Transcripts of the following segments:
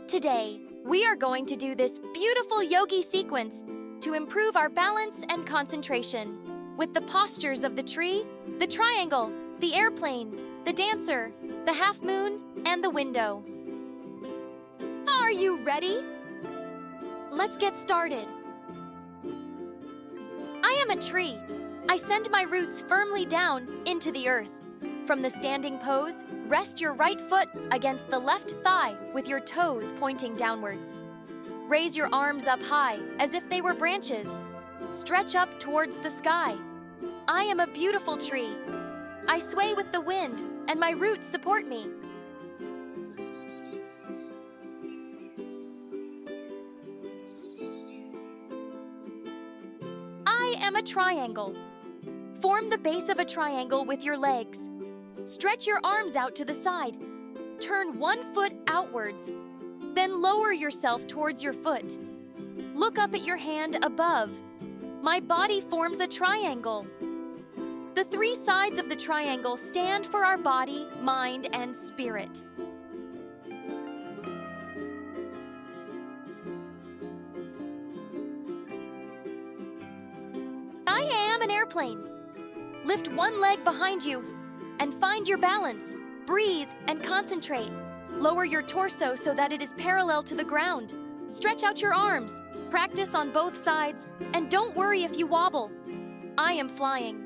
Today, we are going to do this beautiful yogi sequence to improve our balance and concentration with the postures of the tree, the triangle, the airplane, the dancer, the half moon, and the window. Are you ready? Let's get started. I am a tree. I send my roots firmly down into the earth. From the standing pose, rest your right foot against the left thigh with your toes pointing downwards. Raise your arms up high as if they were branches. Stretch up towards the sky. I am a beautiful tree. I sway with the wind, and my roots support me. I am a triangle. Form the base of a triangle with your legs. Stretch your arms out to the side. Turn one foot outwards. Then lower yourself towards your foot. Look up at your hand above. My body forms a triangle. The three sides of the triangle stand for our body, mind, and spirit. I am an airplane. Lift one leg behind you and find your balance. Breathe and concentrate. Lower your torso so that it is parallel to the ground. Stretch out your arms. Practice on both sides, and don't worry if you wobble. I am flying.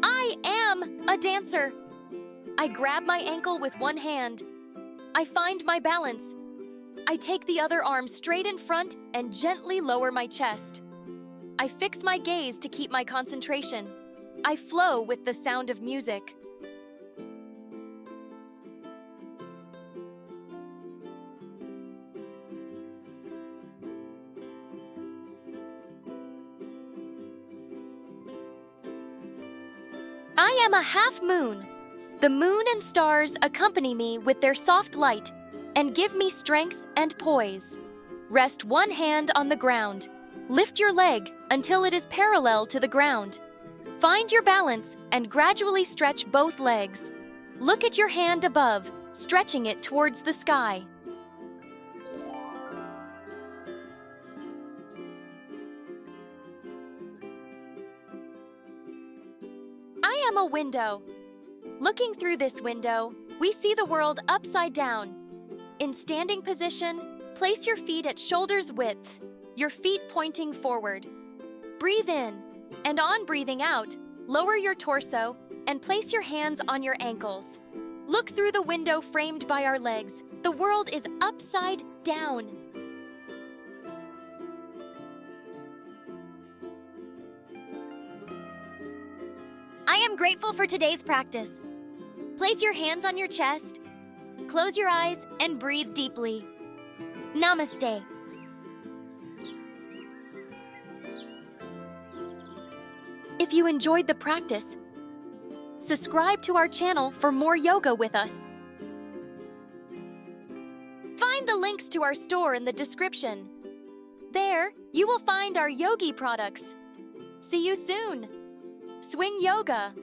I am a dancer. I grab my ankle with one hand. I find my balance. I take the other arm straight in front and gently lower my chest. I fix my gaze to keep my concentration. I flow with the sound of music. I am a half moon. The moon and stars accompany me with their soft light and give me strength and poise. Rest one hand on the ground. Lift your leg until it is parallel to the ground. Find your balance and gradually stretch both legs. Look at your hand above, stretching it towards the sky. I am a window. Looking through this window, we see the world upside down. In standing position, place your feet at shoulders width, your feet pointing forward. Breathe in, and on breathing out, lower your torso and place your hands on your ankles. Look through the window framed by our legs. The world is upside down. I am grateful for today's practice. Place your hands on your chest, close your eyes, and breathe deeply. Namaste. If you enjoyed the practice, subscribe to our channel for more yoga with us. Find the links to our store in the description. There, you will find our yogi products. See you soon. Swing yoga.